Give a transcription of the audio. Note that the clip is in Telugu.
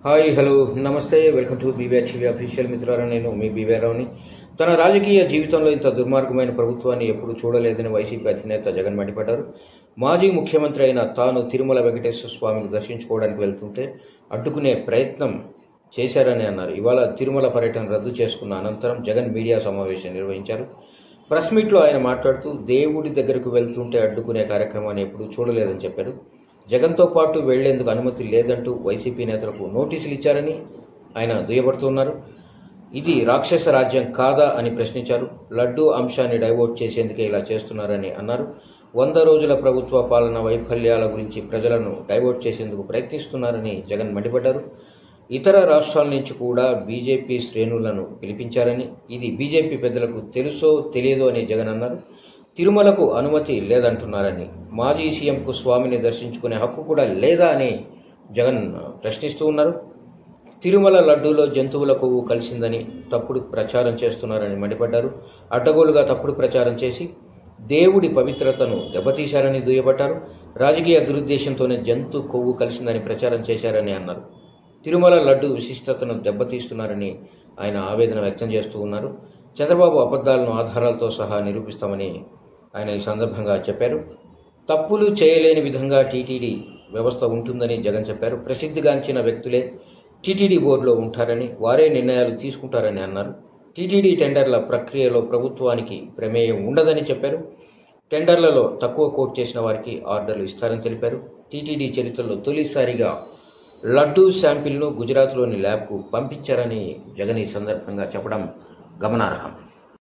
హాయ్ హలో నమస్తే welcome to BBR TV official మిత్రులారా, నేను మీ బీబీఆర్ రావుని. తన రాజకీయ జీవితంలో ఇంత దుర్మార్గమైన ప్రభుత్వాన్ని ఎప్పుడూ చూడలేదని వైసీపీ అధినేత జగన్ మండిపడ్డారు. మాజీ ముఖ్యమంత్రి అయిన తాను తిరుమల వెంకటేశ్వర స్వామిని దర్శించుకోవడానికి వెళ్తుంటే అడ్డుకునే ప్రయత్నం చేశారని అన్నారు. ఇవాళ తిరుమల పర్యటన రద్దు చేసుకున్న అనంతరం జగన్ మీడియా సమావేశం నిర్వహించారు. ప్రెస్ మీట్లో ఆయన మాట్లాడుతూ దేవుడి దగ్గరకు వెళ్తుంటే అడ్డుకునే కార్యక్రమాన్ని ఎప్పుడూ చూడలేదని చెప్పారు. జగన్తో పాటు వెళ్లేందుకు అనుమతి లేదంటూ వైసీపీ నేతలకు నోటీసులు ఇచ్చారని ఆయన దుయ్యబడుతున్నారు. ఇది రాక్షస రాజ్యం కాదా అని ప్రశ్నించారు. లడ్డూ అంశాన్ని డైవర్ట్ చేసేందుకే ఇలా చేస్తున్నారని అన్నారు. 100 రోజుల ప్రభుత్వ పాలన వైఫల్యాల గురించి ప్రజలను డైవర్ట్ చేసేందుకు ప్రయత్నిస్తున్నారని జగన్ మండిపడ్డారు. ఇతర రాష్ట్రాల నుంచి కూడా బీజేపీ శ్రేణులను పిలిపించారని, ఇది బీజేపీ పెద్దలకు తెలుసో తెలియదో అని జగన్ అన్నారు. తిరుమలకు అనుమతి లేదంటున్నారని, మాజీ సీఎంకు స్వామిని దర్శించుకునే హక్కు కూడా లేదా అని జగన్ ప్రశ్నిస్తూ ఉన్నారు. తిరుమల లడ్డూలో జంతువుల కొవ్వు కలిసిందని తప్పుడు ప్రచారం చేస్తున్నారని మండిపడ్డారు. అడ్డగోలుగా తప్పుడు ప్రచారం చేసి దేవుడి పవిత్రతను దెబ్బతీశారని దుయ్యబట్టారు. రాజకీయ దురుద్దేశంతోనే జంతు కొవ్వు కలిసిందని ప్రచారం చేశారని అన్నారు. తిరుమల లడ్డు విశిష్టతను దెబ్బతీస్తున్నారని ఆయన ఆవేదన వ్యక్తం చేస్తూ ఉన్నారు. చంద్రబాబు అబద్ధాలను ఆధారాలతో సహా నిరూపిస్తామని ఆయన ఈ సందర్భంగా చెప్పారు. తప్పులు చేయలేని విధంగా టీటీడీ వ్యవస్థ ఉంటుందని జగన్ చెప్పారు. ప్రసిద్ధిగాంచిన వ్యక్తులే టీటీడీ బోర్డులో ఉంటారని, వారే నిర్ణయాలు తీసుకుంటారని అన్నారు. టీటీడీ టెండర్ల ప్రక్రియలో ప్రభుత్వానికి ప్రమేయం ఉండదని చెప్పారు. టెండర్లలో తక్కువ కోట్ చేసిన వారికి ఆర్డర్లు ఇస్తారని తెలిపారు. టీటీడీ చరిత్రలో తొలిసారిగా లడ్డూ శాంపిల్ను గుజరాత్లోని ల్యాబ్కు పంపించారని జగన్ ఈ సందర్భంగా చెప్పడం గమనార్హం.